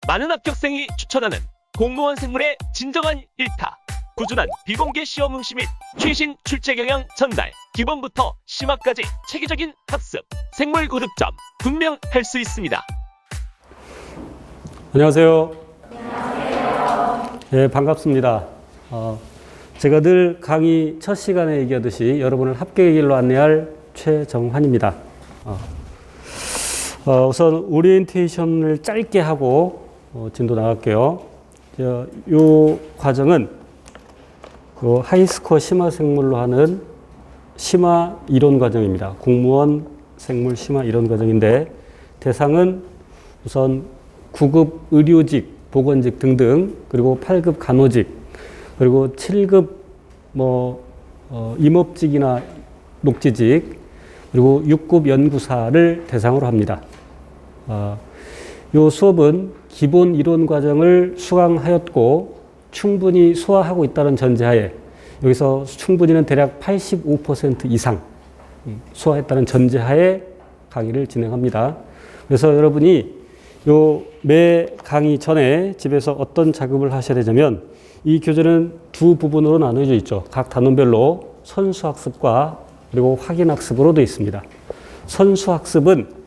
많은 합격생이 추천하는 공무원 생물의 진정한 일타. 꾸준한 비공개 시험 응시 및 최신 출제 경향 전달, 기본부터 심화까지 체계적인 학습, 생물 고득점 분명할 수 있습니다. 안녕하세요. 네, 반갑습니다. 제가 늘 강의 첫 시간에 얘기하듯이 여러분을 합격의 길로 안내할 최정환입니다. 우선 오리엔테이션을 짧게 하고 진도 나갈게요. 이 과정은 하이스코어 심화 생물로 하는 심화 이론 과정입니다. 공무원 생물 심화 이론 과정인데 대상은 우선 9급 의료직, 보건직 등등, 그리고 8급 간호직, 그리고 7급 임업직이나 녹지직, 그리고 6급 연구사를 대상으로 합니다. 이 수업은 기본 이론 과정을 수강하였고 충분히 소화하고 있다는 전제하에, 여기서 충분히는 대략 85% 이상 소화했다는 전제하에 강의를 진행합니다. 그래서 여러분이 매 강의 전에 집에서 어떤 작업을 하셔야 되냐면, 이 교재는 두 부분으로 나눠져 있죠. 각 단원별로 선수학습과 그리고 확인학습으로 되어 있습니다. 선수학습은,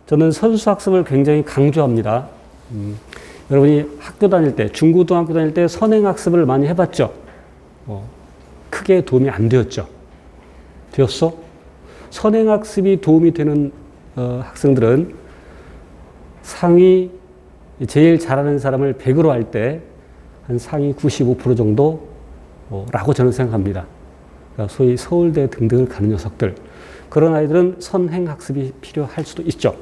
저는 선수학습을 굉장히 강조합니다. 여러분이 학교 다닐 때, 중고등학교 다닐 때 선행학습을 많이 해봤죠? 크게 도움이 안 되었죠? 되었어? 선행학습이 도움이 되는 학생들은 상위, 제일 잘하는 사람을 100으로 할 때 한 상위 95% 정도라고 저는 생각합니다. 그러니까 소위 서울대 등등을 가는 녀석들. 그런 아이들은 선행학습이 필요할 수도 있죠.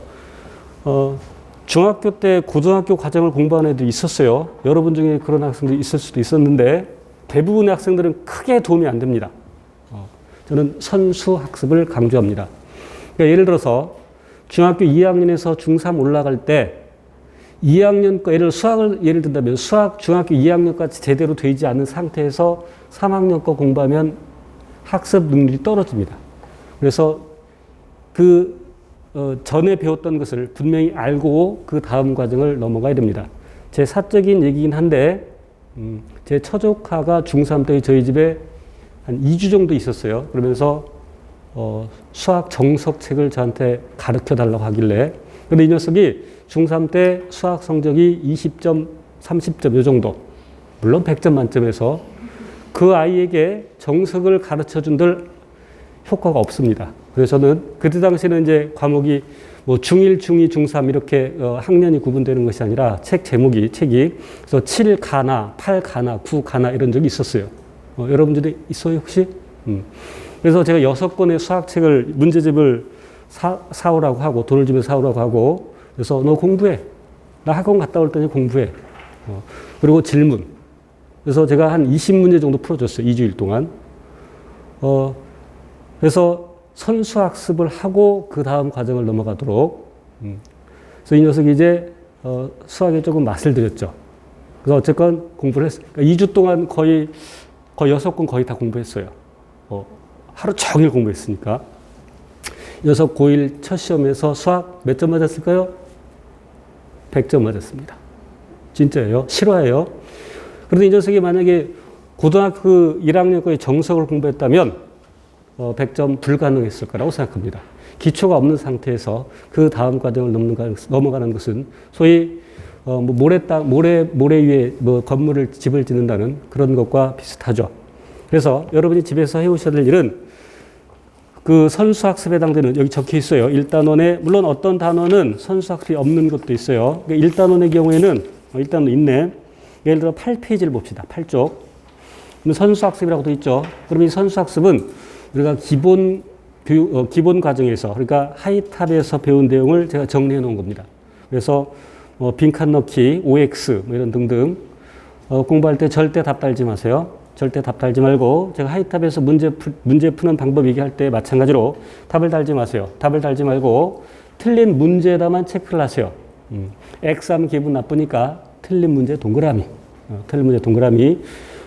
중학교 때 고등학교 과정을 공부하는 애도 있었어요. 여러분 중에 그런 학생도 있을 수도 있었는데 대부분의 학생들은 크게 도움이 안 됩니다. 저는 선수학습을 강조합니다. 그러니까 예를 들어서 중학교 2학년에서 중3 올라갈 때 2학년 거, 예를 든다면 수학 중학교 2학년까지 제대로 되지 않은 상태에서 3학년 거 공부하면 학습 능률이 떨어집니다. 그래서 전에 배웠던 것을 분명히 알고 그 다음 과정을 넘어가야 됩니다. 제 사적인 얘기긴 한데, 제 처조카가 중3 때 저희 집에 한 2주 정도 있었어요. 그러면서 수학 정석책을 저한테 가르쳐 달라고 하길래, 근데 이 녀석이 중3 때 수학 성적이 20점, 30점 요 정도, 물론 100점 만점에서 그 아이에게 정석을 가르쳐 준들 효과가 없습니다. 그래서 저는 그때 당시에는 이제 과목이 중1, 중2, 중3 이렇게 학년이 구분되는 것이 아니라 책이 그래서 7가나, 8가나, 9가나 이런 적이 있었어요. 여러분들이 있어요, 혹시? 그래서 제가 6권의 수학책을, 문제집을 사오라고 하고, 돈을 주면 사오라고 하고, 그래서 너 공부해. 나 학원 갔다 올 때니 공부해. 그리고 질문. 그래서 제가 한 20문제 정도 풀어줬어요, 2주일 동안. 그래서 선수학습을 하고 그 다음 과정을 넘어가도록. 그래서 이 녀석이 이제 수학에 조금 맛을 들였죠. 그래서 어쨌건 공부를 했어요. 그러니까 2주 동안 거의 6권 거의 다 공부했어요. 하루 종일 공부했으니까. 녀석 고1 첫 시험에서 수학 몇 점 맞았을까요? 100점 맞았습니다. 진짜예요. 실화예요. 그런데 이 녀석이 만약에 고등학교 1학년 거의 정석을 공부했다면 100점 불가능했을 거라고 생각합니다. 기초가 없는 상태에서 그 다음 과정을 넘어가는 것은 소위 모래 위에 건물을, 집을 짓는다는 그런 것과 비슷하죠. 그래서 여러분이 집에서 해오셔야 될 일은, 그 선수학습에 해당되는, 여기 적혀 있어요. 1단원에, 물론 어떤 단원은 선수학습이 없는 것도 있어요. 1단원의 경우에는, 1단원 있네. 예를 들어 8페이지를 봅시다. 8쪽. 선수학습이라고 되어 있죠. 그럼 이 선수학습은 우리가 기본 과정에서, 그러니까 하이탑에서 배운 내용을 제가 정리해 놓은 겁니다. 그래서 빈칸 넣기, OX, 이런 등등. 공부할 때 절대 답 달지 마세요. 절대 답 달지 말고, 제가 하이탑에서 문제 푸는 방법 얘기할 때 마찬가지로 답을 달지 마세요. 답을 달지 말고 틀린 문제에다만 체크를 하세요. X하면 기분 나쁘니까 틀린 문제 동그라미. 틀린 문제 동그라미.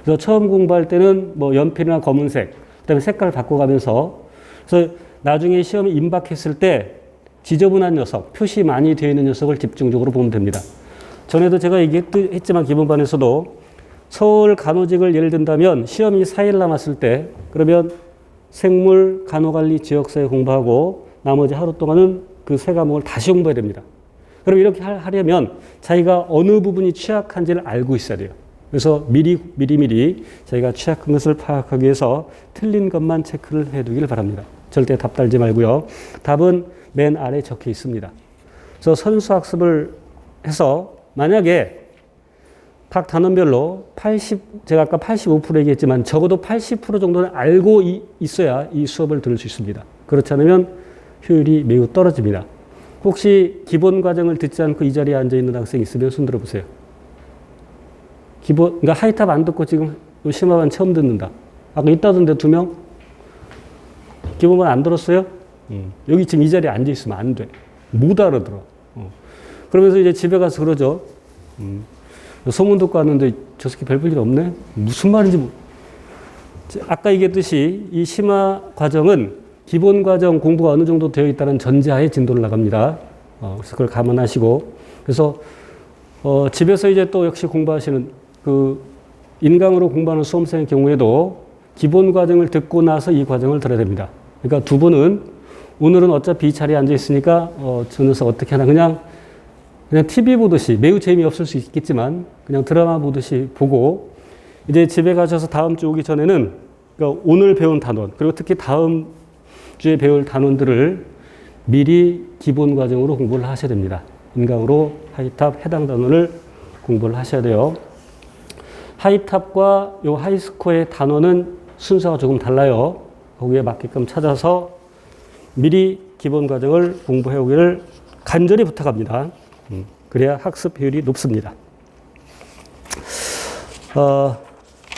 그래서 처음 공부할 때는 연필이나 검은색, 그다음에 색깔 바꿔가면서, 그래서 나중에 시험에 임박했을 때 지저분한 녀석, 표시 많이 되어 있는 녀석을 집중적으로 보면 됩니다. 전에도 제가 얘기했지만 기본반에서도 서울 간호직을 예를 든다면 시험이 4일 남았을 때 그러면 생물 간호관리 지역사회 공부하고 나머지 하루 동안은 그 세 과목을 다시 공부해야 됩니다. 그럼 이렇게 하려면 자기가 어느 부분이 취약한지를 알고 있어야 돼요. 그래서 미리 자기가 취약한 것을 파악하기 위해서 틀린 것만 체크를 해두길 바랍니다. 절대 답 달지 말고요. 답은 맨 아래에 적혀 있습니다. 그래서 선수학습을 해서 만약에 각 단원별로 제가 아까 85% 얘기했지만 적어도 80% 정도는 알고 있어야 이 수업을 들을 수 있습니다. 그렇지 않으면 효율이 매우 떨어집니다. 혹시 기본 과정을 듣지 않고 이 자리에 앉아 있는 학생 있으면 손 들어보세요. 그러니까 하이탑 안 듣고 지금 심화반 처음 듣는다. 아까 있다던데 2명? 기본반 안 들었어요? 여기 지금 이 자리에 앉아 있으면 안 돼. 못 알아들어. 그러면서 이제 집에 가서 그러죠. 소문 듣고 왔는데 저 새끼 별 볼 일 없네? 무슨 말인지 아까 얘기했듯이 이 심화 과정은 기본 과정 공부가 어느 정도 되어 있다는 전제하에 진도를 나갑니다. 그래서 그걸 감안하시고 그래서 집에서 이제 또 역시 공부하시는 그 인강으로 공부하는 수험생의 경우에도 기본 과정을 듣고 나서 이 과정을 들어야 됩니다. 그러니까 두 분은 오늘은 어차피 이 자리에 앉아 있으니까 저 녀석 어떻게 하나 그냥 TV 보듯이 매우 재미없을 수 있겠지만 그냥 드라마 보듯이 보고 이제 집에 가셔서 다음 주 오기 전에는 그러니까 오늘 배운 단원 그리고 특히 다음 주에 배울 단원들을 미리 기본 과정으로 공부를 하셔야 됩니다. 인강으로 하이탑 해당 단원을 공부를 하셔야 돼요. 하이탑과 요 하이스코어의 단원은 순서가 조금 달라요. 거기에 맞게끔 찾아서 미리 기본 과정을 공부해 오기를 간절히 부탁합니다. 그래야 학습 효율이 높습니다.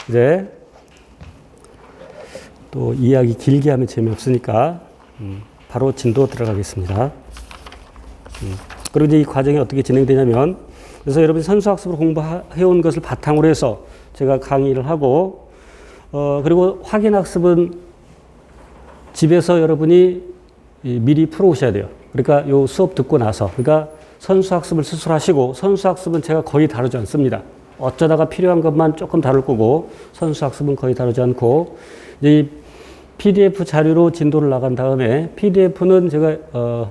이제 또 이야기 길게 하면 재미없으니까 바로 진도 들어가겠습니다. 그리고 이제 이 과정이 어떻게 진행되냐면 그래서 여러분이 선수학습으로 공부해온 것을 바탕으로 해서 제가 강의를 하고 그리고 확인학습은 집에서 여러분이 미리 풀어오셔야 돼요. 그러니까 요 수업 듣고 나서 그러니까 선수학습을 스스로 하시고 선수학습은 제가 거의 다루지 않습니다. 어쩌다가 필요한 것만 조금 다룰 거고 선수학습은 거의 다루지 않고 이제 이 PDF 자료로 진도를 나간 다음에 PDF는 제가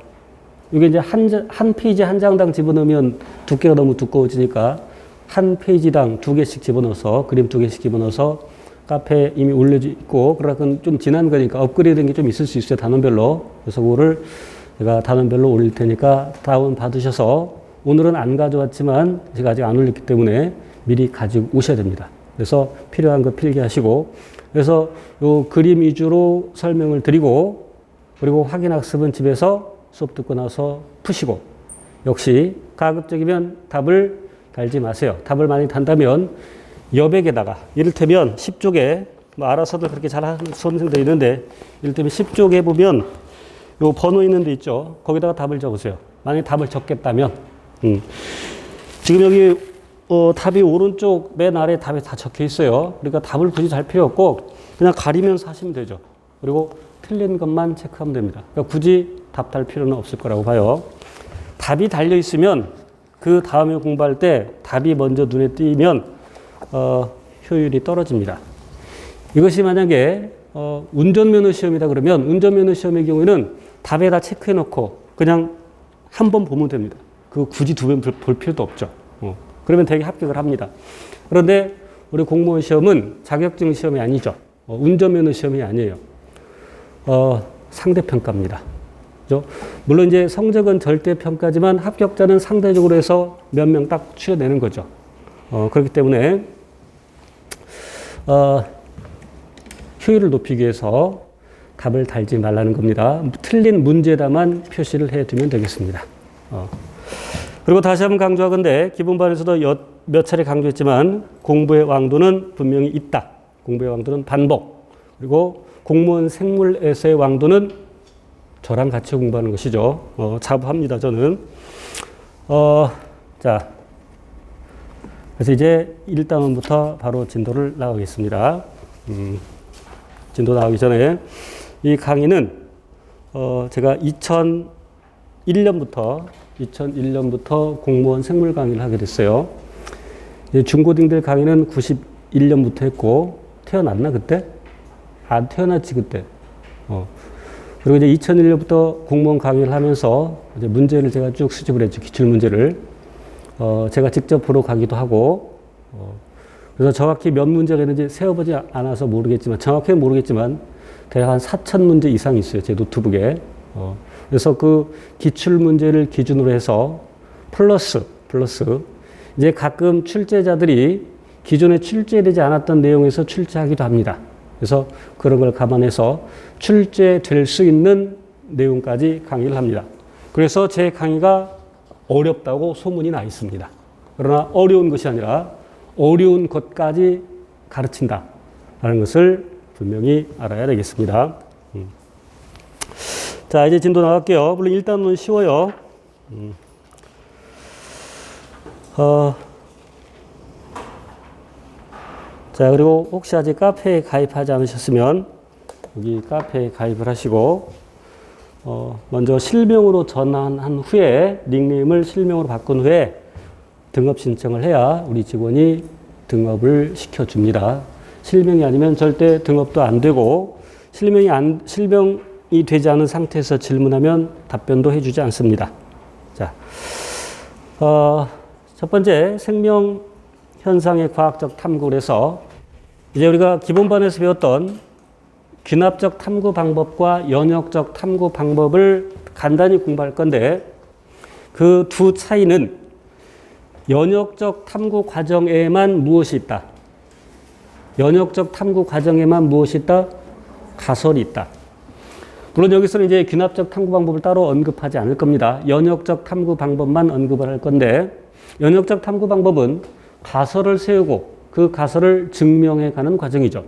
이게 이제 한 페이지 한 장당 집어넣으면 두께가 너무 두꺼워지니까 한 페이지당 2개씩 집어넣어서 그림 2개씩 집어넣어서 카페에 이미 올려져 있고 그러나 좀 지난 거니까 업그레이드된 게 좀 있을 수 있어요. 단원별로. 그래서 그거를 제가 단원별로 올릴 테니까 다운 받으셔서 오늘은 안 가져왔지만 제가 아직 안 올렸기 때문에 미리 가지고 오셔야 됩니다. 그래서 필요한 거 필기하시고 그래서 요 그림 위주로 설명을 드리고 그리고 확인학습은 집에서 수업 듣고 나서 푸시고 역시 가급적이면 답을 달지 마세요. 답을 많이 단다면 여백에다가 이를테면 10쪽에 뭐 알아서도 그렇게 잘하는 수험생들이 있는데 이를테면 10쪽에 보면 요 번호 있는 데 있죠. 거기다가 답을 적으세요. 만약에 답을 적겠다면 지금 여기 답이 오른쪽 맨 아래 답에 다 적혀 있어요. 그러니까 답을 굳이 잘 필요 없고 그냥 가리면서 하시면 되죠. 그리고 틀린 것만 체크하면 됩니다. 그러니까 굳이 답 달 필요는 없을 거라고 봐요. 답이 달려 있으면 그 다음에 공부할 때 답이 먼저 눈에 띄면 효율이 떨어집니다. 이것이 만약에 운전면허 시험이다 그러면 운전면허 시험의 경우에는 답에다 체크해 놓고 그냥 한 번 보면 됩니다. 그거 굳이 2번 볼 필요도 없죠. 그러면 되게 합격을 합니다. 그런데 우리 공무원 시험은 자격증 시험이 아니죠. 운전면허 시험이 아니에요. 상대평가입니다. 그죠? 물론 이제 성적은 절대평가지만 합격자는 상대적으로 해서 몇 명 딱 추려내는 거죠. 그렇기 때문에 효율을 높이기 위해서 답을 달지 말라는 겁니다. 틀린 문제다만 표시를 해두면 되겠습니다. 그리고 다시 한번 강조하건대 기본반에서도 몇 차례 강조했지만 공부의 왕도는 분명히 있다. 공부의 왕도는 반복. 그리고 공무원 생물에서의 왕도는 저랑 같이 공부하는 것이죠. 자부합니다, 저는. 자, 그래서 이제 1단원부터 바로 진도를 나가겠습니다. 진도 나가기 전에 이 강의는 제가 2001년부터 2001년부터 공무원 생물 강의를 하게 됐어요. 중고딩들 강의는 91년부터 했고, 태어났나, 그때? 안 태어났지, 그때. 그리고 이제 2001년부터 공무원 강의를 하면서 이제 문제를 제가 쭉 수집을 했죠. 기출문제를. 제가 직접 보러 가기도 하고, 그래서 정확히 몇 문제가 있는지 세어보지 않아서 모르겠지만, 정확히는 모르겠지만, 대략 한 4,000문제 이상 있어요. 제 노트북에. 그래서 그 기출문제를 기준으로 해서 플러스, 이제 가끔 출제자들이 기존에 출제되지 않았던 내용에서 출제하기도 합니다. 그래서 그런 걸 감안해서 출제될 수 있는 내용까지 강의를 합니다. 그래서 제 강의가 어렵다고 소문이 나 있습니다. 그러나 어려운 것이 아니라 어려운 것까지 가르친다라는 것을 분명히 알아야 되겠습니다. 자, 이제 진도 나갈게요. 물론 1단은 쉬워요. 자, 그리고 혹시 아직 카페에 가입하지 않으셨으면 여기 카페에 가입을 하시고 먼저 실명으로 전환한 후에 닉네임을 실명으로 바꾼 후에 등업 신청을 해야 우리 직원이 등업을 시켜줍니다. 실명이 아니면 절대 등업도 안 되고 실명이 되지 않은 상태에서 질문하면 답변도 해주지 않습니다. 자, 첫 번째 생명 현상의 과학적 탐구를 해서 이제 우리가 기본반에서 배웠던 귀납적 탐구 방법과 연역적 탐구 방법을 간단히 공부할 건데 그 두 차이는 연역적 탐구 과정에만 무엇이 있다? 연역적 탐구 과정에만 무엇이 있다? 가설이 있다. 물론 여기서는 이제 귀납적 탐구 방법을 따로 언급하지 않을 겁니다. 연역적 탐구 방법만 언급을 할 건데 연역적 탐구 방법은 가설을 세우고 그 가설을 증명해 가는 과정이죠.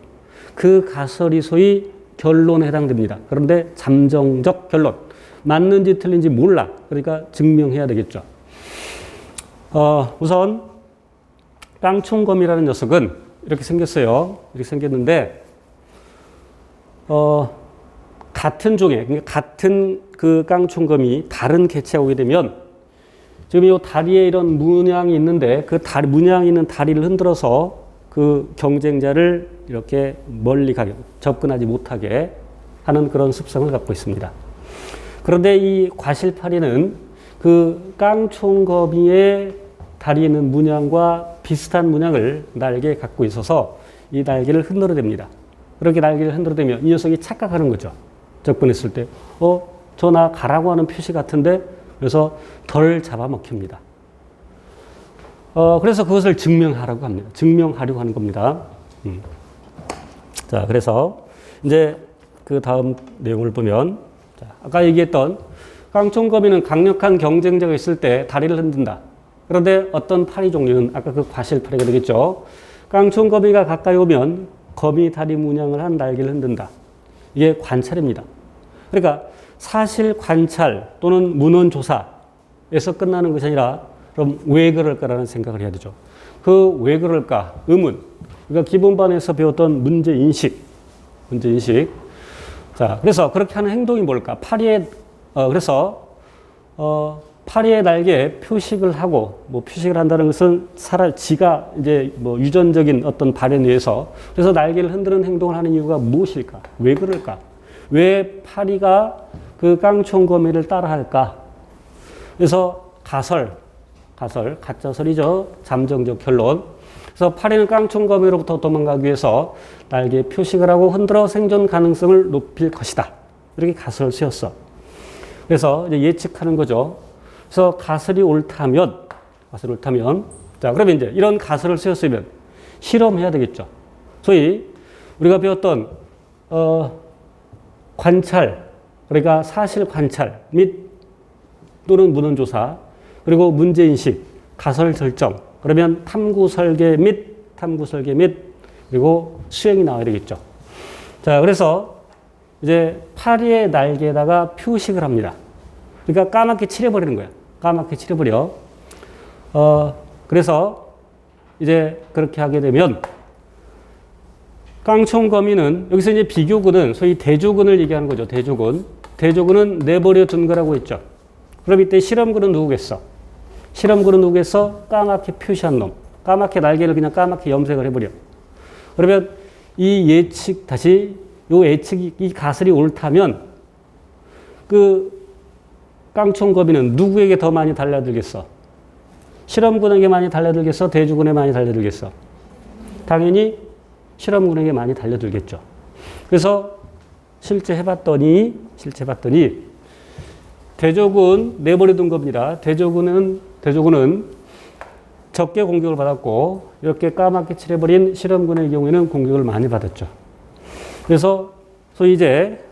그 가설이 소위 결론에 해당됩니다. 그런데 잠정적 결론. 맞는지 틀린지 몰라. 그러니까 증명해야 되겠죠. 우선 깡총검이라는 녀석은 이렇게 생겼어요. 이렇게 생겼는데 같은 종의, 그러니까 같은 그 깡총검이 다른 개체가 오게 되면 지금 이 다리에 이런 문양이 있는데 그 문양이 있는 다리를 흔들어서 그 경쟁자를 이렇게 멀리 가게, 접근하지 못하게 하는 그런 습성을 갖고 있습니다. 그런데 이 과실파리는 그 깡총거미의 다리에 있는 문양과 비슷한 문양을 날개에 갖고 있어서 이 날개를 흔들어댑니다. 그렇게 날개를 흔들어대면 이 녀석이 착각하는 거죠. 접근했을 때, 저 나 가라고 하는 표시 같은데, 그래서 덜 잡아먹힙니다. 그래서 그것을 증명하려고 합니다. 증명하려고 하는 겁니다. 자, 그래서 이제 그 다음 내용을 보면, 자, 아까 얘기했던 깡총거미는 강력한 경쟁자가 있을 때 다리를 흔든다. 그런데 어떤 파리 종류는 아까 그 과실파리가 되겠죠. 깡총거미가 가까이 오면 거미 다리 문양을 한 날개를 흔든다. 이게 관찰입니다. 그러니까 사실 관찰 또는 문헌 조사에서 끝나는 것이 아니라 그럼 왜 그럴까라는 생각을 해야 되죠. 그 왜 그럴까? 의문. 그러니까 기본반에서 배웠던 문제인식. 자, 그래서 그렇게 하는 행동이 뭘까? 파리의 날개에 표식을 하고, 표식을 한다는 것은 지가 이제 유전적인 어떤 발현에 의해서 그래서 날개를 흔드는 행동을 하는 이유가 무엇일까? 왜 그럴까? 왜 파리가 그 깡총거미를 따라 할까? 그래서 가짜설이죠. 잠정적 결론. 그래서 파리는 깡총거미로부터 도망가기 위해서 날개에 표식을 하고 흔들어 생존 가능성을 높일 것이다. 이렇게 가설을 세웠어. 그래서 이제 예측하는 거죠. 그래서 가설이 옳다면, 자, 그러면 이제 이런 가설을 세웠으면 실험해야 되겠죠. 소위 우리가 배웠던, 관찰, 그러니까 사실 관찰 또는 문헌조사, 그리고 문제인식, 가설 설정, 그러면 탐구 설계 및, 그리고 수행이 나와야 되겠죠. 자, 그래서 이제 파리의 날개에다가 표식을 합니다. 그러니까 까맣게 칠해버리는 거야. 까맣게 칠해버려. 그래서 이제 그렇게 하게 되면 깡총거미는 여기서 이제 비교군은 소위 대조군을 얘기하는 거죠. 대조군은 내버려 둔 거라고 했죠. 그럼 이때 실험군은 누구겠어? 실험군은 누구겠어? 까맣게 표시한 놈. 까맣게 날개를 그냥 까맣게 염색을 해버려. 그러면 이 예측, 다시 요 예측이, 이 가설이 옳다면 그 깡총거미는 누구에게 더 많이 달려들겠어? 실험군에게 많이 달려들겠어? 대주군에 많이 달려들겠어? 당연히 실험군에게 많이 달려들겠죠. 그래서 실제 해봤더니 대조군 내버려둔 겁니다. 대조군은 적게 공격을 받았고 이렇게 까맣게 칠해버린 실험군의 경우에는 공격을 많이 받았죠. 그래서 소위 이제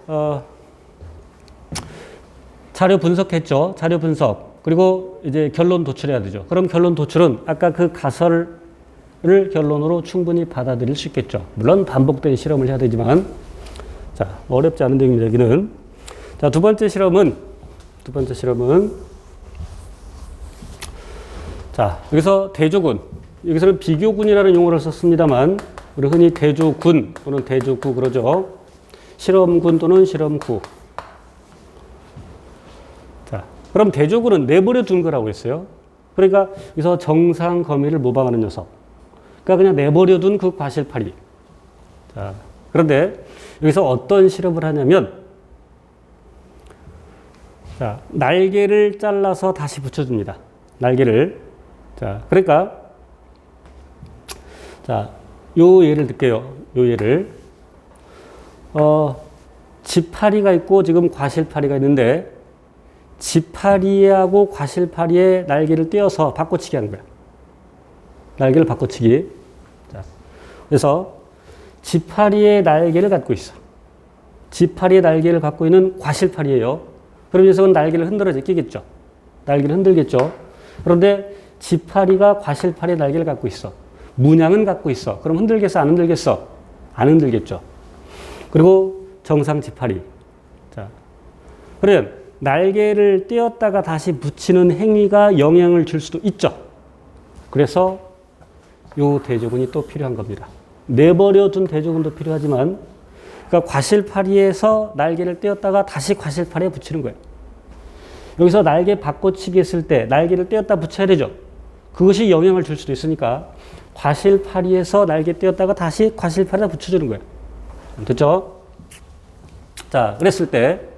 자료 분석했죠. 자료 분석. 그리고 이제 결론 도출해야 되죠. 그럼 결론 도출은 아까 그 가설을 결론으로 충분히 받아들일 수 있겠죠. 물론 반복된 실험을 해야 되지만 자, 어렵지 않은 내용입니다. 여기는. 자, 두 번째 실험은 자, 여기서 대조군. 여기서는 비교군이라는 용어를 썼습니다만 우리 흔히 대조군 또는 대조구 그러죠. 실험군 또는 실험구. 자, 그럼 대조군은 내버려 둔 거라고 했어요. 그러니까 여기서 정상 거미를 모방하는 녀석. 그러니까 그냥 내버려 둔 그 과실파리. 자, 그런데 여기서 어떤 실험을 하냐면 자, 날개를 잘라서 다시 붙여줍니다. 날개를. 자, 그러니까 자, 요 예를 들게요. 요 예를. 지파리가 있고 지금 과실파리가 있는데 지파리하고 과실파리의 날개를 떼어서 바꿔치기 하는 거야. 날개를 바꿔치기. 자, 그래서 지파리의 날개를 갖고 있어. 지파리의 날개를 갖고 있는 과실파리예요. 그럼 녀석은 날개를 흔들어 제끼겠죠. 날개를 흔들겠죠. 그런데 지파리가 과실파리의 날개를 갖고 있어. 문양은 갖고 있어. 그럼 흔들겠어? 안 흔들겠어? 안 흔들겠죠. 그리고 정상 지파리. 자, 그러면 날개를 떼었다가 다시 붙이는 행위가 영향을 줄 수도 있죠. 그래서 요 대조군이 또 필요한 겁니다. 내버려둔 대조군도 필요하지만 그러니까 과실파리에서 날개를 떼었다가 다시 과실파리에 붙이는 거예요. 여기서 날개 바꿔치기 했을 때 날개를 떼었다 붙여야 되죠. 그것이 영향을 줄 수도 있으니까 과실파리에서 날개 떼었다가 다시 과실파리에다 붙여주는 거예요. 됐죠? 자, 그랬을 때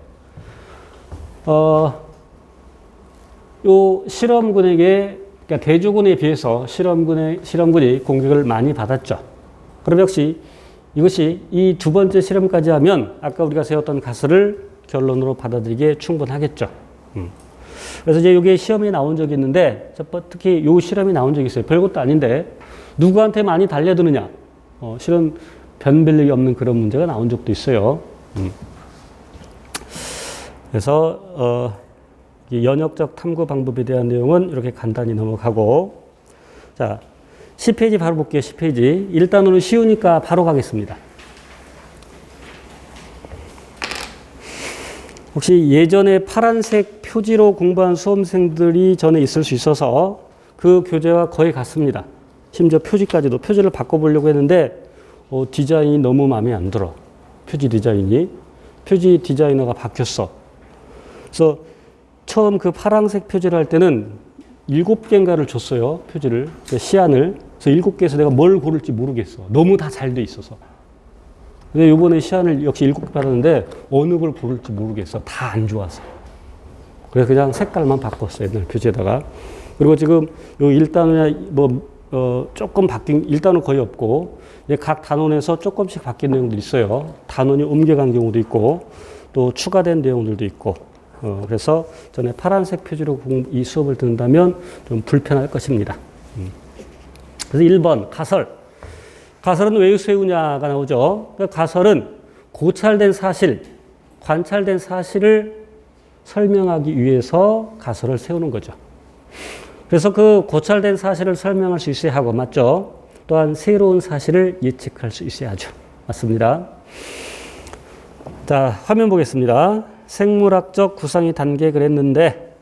요 실험군에게 그러니까 대조군에 비해서 실험군이 공격을 많이 받았죠. 그럼 역시 이것이 이 두 번째 실험까지 하면 아까 우리가 세웠던 가설을 결론으로 받아들이기에 충분하겠죠. 그래서 이제 여기에 시험이 나온 적이 있는데 특히 요 실험이 나온 적이 있어요. 별것도 아닌데 누구한테 많이 달려드느냐. 실은 변별력이 없는 그런 문제가 나온 적도 있어요. 그래서 연역적 탐구 방법에 대한 내용은 이렇게 간단히 넘어가고 자 10페이지 바로 볼게요. 10페이지. 일단은 쉬우니까 바로 가겠습니다. 혹시 예전에 파란색 표지로 공부한 수험생들이 전에 있을 수 있어서 그 교재와 거의 같습니다. 심지어 표지까지도 표지를 바꿔보려고 했는데 디자인이 너무 마음에 안 들어. 표지 디자인이. 표지 디자이너가 바뀌었어. 그래서 처음 그 파란색 표지를 할 때는 7개인가를 줬어요. 표지를. 시안을. 그래서 7개에서 내가 뭘 고를지 모르겠어. 너무 다 잘 돼 있어서. 근데 이번에 시안을 역시 7개 받았는데 어느 걸 고를지 모르겠어. 다 안 좋아서. 그래서 그냥 색깔만 바꿨어요. 옛날 표지에다가. 그리고 지금 요 1단원이나 조금 바뀐, 1단원 거의 없고, 각 단원에서 조금씩 바뀐 내용들이 있어요. 단원이 옮겨간 경우도 있고, 또 추가된 내용들도 있고, 그래서 전에 파란색 표지로 이 수업을 듣는다면 좀 불편할 것입니다. 그래서 1번, 가설. 가설은 왜 세우냐가 나오죠. 가설은 고찰된 사실, 관찰된 사실을 설명하기 위해서 가설을 세우는 거죠. 그래서 그 고찰된 사실을 설명할 수 있어야 하고, 맞죠? 또한 새로운 사실을 예측할 수 있어야 하죠. 맞습니다. 자, 화면 보겠습니다. 생물학적 구상의 단계 그랬는데,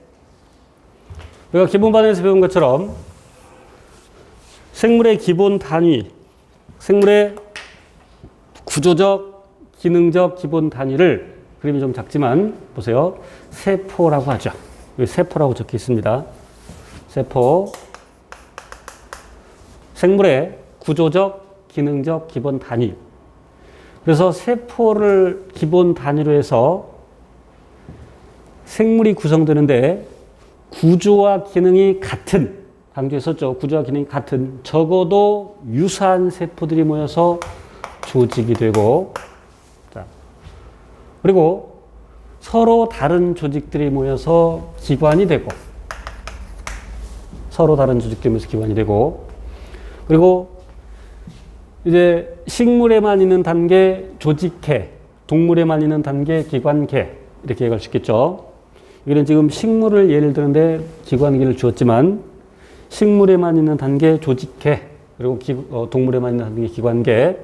우리가 기본반에서 배운 것처럼 생물의 기본 단위, 생물의 구조적, 기능적 기본 단위를 그림이 좀 작지만 보세요. 세포라고 하죠. 여기 세포라고 적혀 있습니다. 세포. 생물의 구조적, 기능적 기본 단위. 그래서 세포를 기본 단위로 해서 생물이 구성되는데 구조와 기능이 같은, 강조했었죠. 구조와 기능이 같은, 적어도 유사한 세포들이 모여서 조직이 되고, 자, 그리고 서로 다른 조직들이 모여서 기관이 되고, 서로 다른 조직들이 모여서 기관이 되고, 그리고 이제 식물에만 있는 단계 조직계, 동물에만 있는 단계 기관계, 이렇게 얘기할 수 있겠죠. 여기는 지금 식물을 예를 드는데 기관계를 주었지만 식물에만 있는 단계 조직계, 그리고 동물에만 있는 단계 기관계,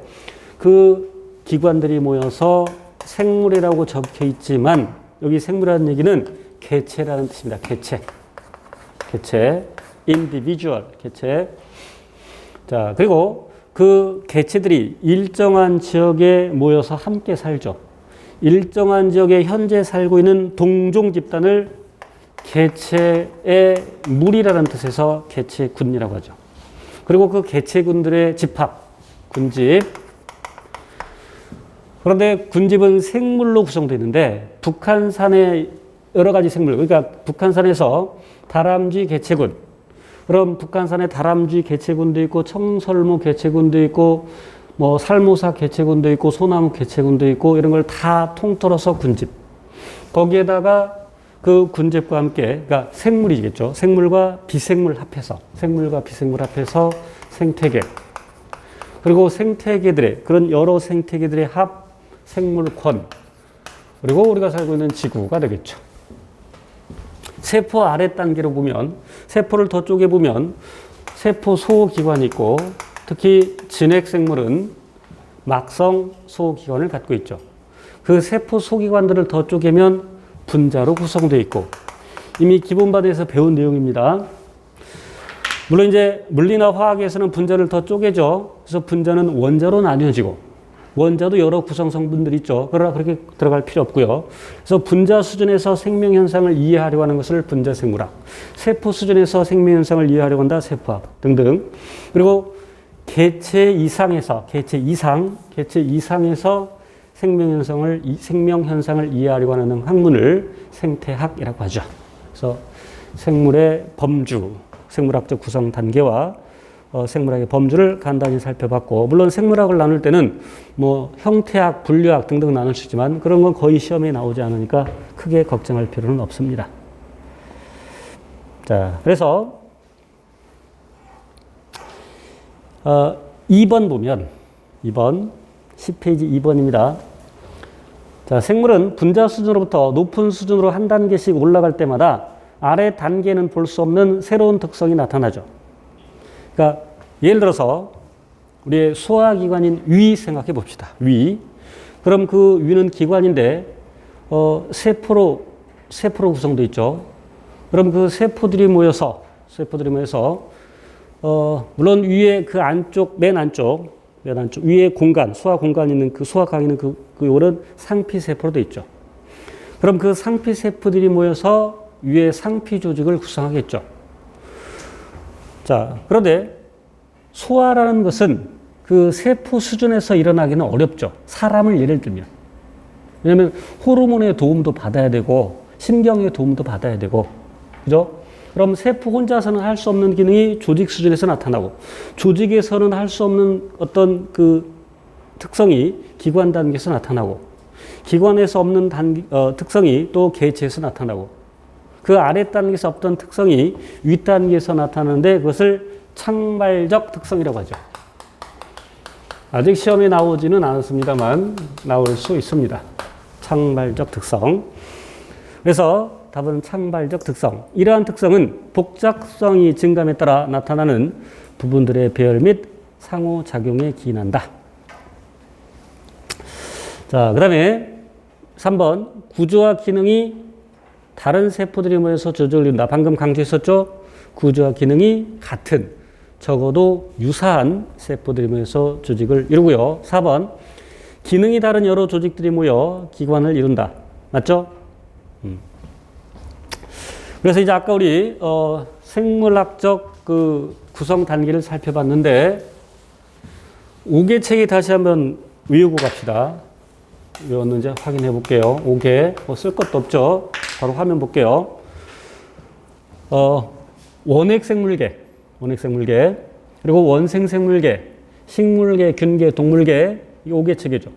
그 기관들이 모여서 생물이라고 적혀 있지만 여기 생물이라는 얘기는 개체라는 뜻입니다. 개체, individual, 개체. 자, 그리고 그 개체들이 일정한 지역에 모여서 함께 살죠. 일정한 지역에 현재 살고 있는 동종 집단을 개체의 무리라는 뜻에서 개체군이라고 하죠. 그리고 그 개체군들의 집합, 군집. 그런데 군집은 생물로 구성되어 있는데 북한산의 여러 가지 생물, 그러니까 북한산에서 다람쥐 개체군, 그럼 북한산에 다람쥐 개체군도 있고 청설모 개체군도 있고 뭐 살모사 개체군도 있고 소나무 개체군도 있고 이런 걸 다 통틀어서 군집. 거기에다가 그 군집과 함께, 그러니까 생물이겠죠. 생물과 비생물 합해서 생태계. 그리고 생태계들의, 그런 여러 생태계들의 합 생물권. 그리고 우리가 살고 있는 지구가 되겠죠. 세포 아래 단계로 보면, 세포를 더 쪼개 보면 세포 소기관이 있고, 특히 진핵생물은 막성 소기관을 갖고 있죠. 그 세포 소기관들을 더 쪼개면 분자로 구성되어 있고, 이미 기본반에서 배운 내용입니다. 물론 이제 물리나 화학에서는 분자를 더 쪼개죠. 그래서 분자는 원자로 나뉘어지고, 원자도 여러 구성 성분들이 있죠. 그러나 그렇게 들어갈 필요 없고요. 그래서 분자 수준에서 생명 현상을 이해하려고 하는 것을 분자 생물학, 세포 수준에서 생명 현상을 이해하려고 한다 세포학 등등. 그리고 개체 이상에서 생명 현상을 이해하려고 하는 학문을 생태학이라고 하죠. 그래서 생물의 범주, 생물학적 구성 단계와 생물학의 범주를 간단히 살펴봤고, 물론 생물학을 나눌 때는 뭐 형태학, 분류학 등등 나눌 수 있지만 그런 건 거의 시험에 나오지 않으니까 크게 걱정할 필요는 없습니다. 자, 그래서 2번 보면 10페이지 2번입니다. 자, 생물은 분자 수준으로부터 높은 수준으로 한 단계씩 올라갈 때마다 아래 단계는 볼 수 없는 새로운 특성이 나타나죠. 그러니까 예를 들어서 우리의 소화기관인 위 생각해 봅시다. 위. 그럼 그 위는 기관인데 세포로 구성되어 있죠. 그럼 그 세포들이 모여서 물론 위에 그 안쪽, 맨 안쪽 위에 공간, 소화 공간 있는 그 소화강 있는 그 요는 상피세포로 되어 있죠. 그럼 그 상피세포들이 모여서 위에 상피 조직을 구성하겠죠. 자, 그런데 소화라는 것은 그 세포 수준에서 일어나기는 어렵죠. 사람을 예를 들면. 왜냐하면 호르몬의 도움도 받아야 되고 신경의 도움도 받아야 되고, 그죠? 그럼 세포 혼자서는 할 수 없는 기능이 조직 수준에서 나타나고, 조직에서는 할 수 없는 어떤 그 특성이 기관 단계에서 나타나고, 기관에서 없는 특성이 또 개체에서 나타나고, 그 아래 단계에서 없던 특성이 윗 단계에서 나타나는데 그것을 창발적 특성이라고 하죠. 아직 시험에 나오지는 않았습니다만 나올 수 있습니다. 창발적 특성. 그래서 답은 창발적 특성. 이러한 특성은 복잡성이 증감에 따라 나타나는 부분들의 배열 및 상호작용에 기인한다. 자, 그 다음에 3번 구조와 기능이 다른 세포들이 모여서 조직을 이룬다. 방금 강조했었죠. 구조와 기능이 같은, 적어도 유사한 세포들이 모여서 조직을 이루고요. 4번 기능이 다른 여러 조직들이 모여 기관을 이룬다. 맞죠? 그래서 이제 아까 우리 생물학적 그 구성 단계를 살펴봤는데 5개 체계 다시 한번 외우고 갑시다. 외웠는지 확인해 볼게요. 5개 뭐 쓸 것도 없죠. 바로 화면 볼게요. 원핵 생물계, 그리고 원생 생물계, 식물계, 균계, 동물계 이 5개 체계죠.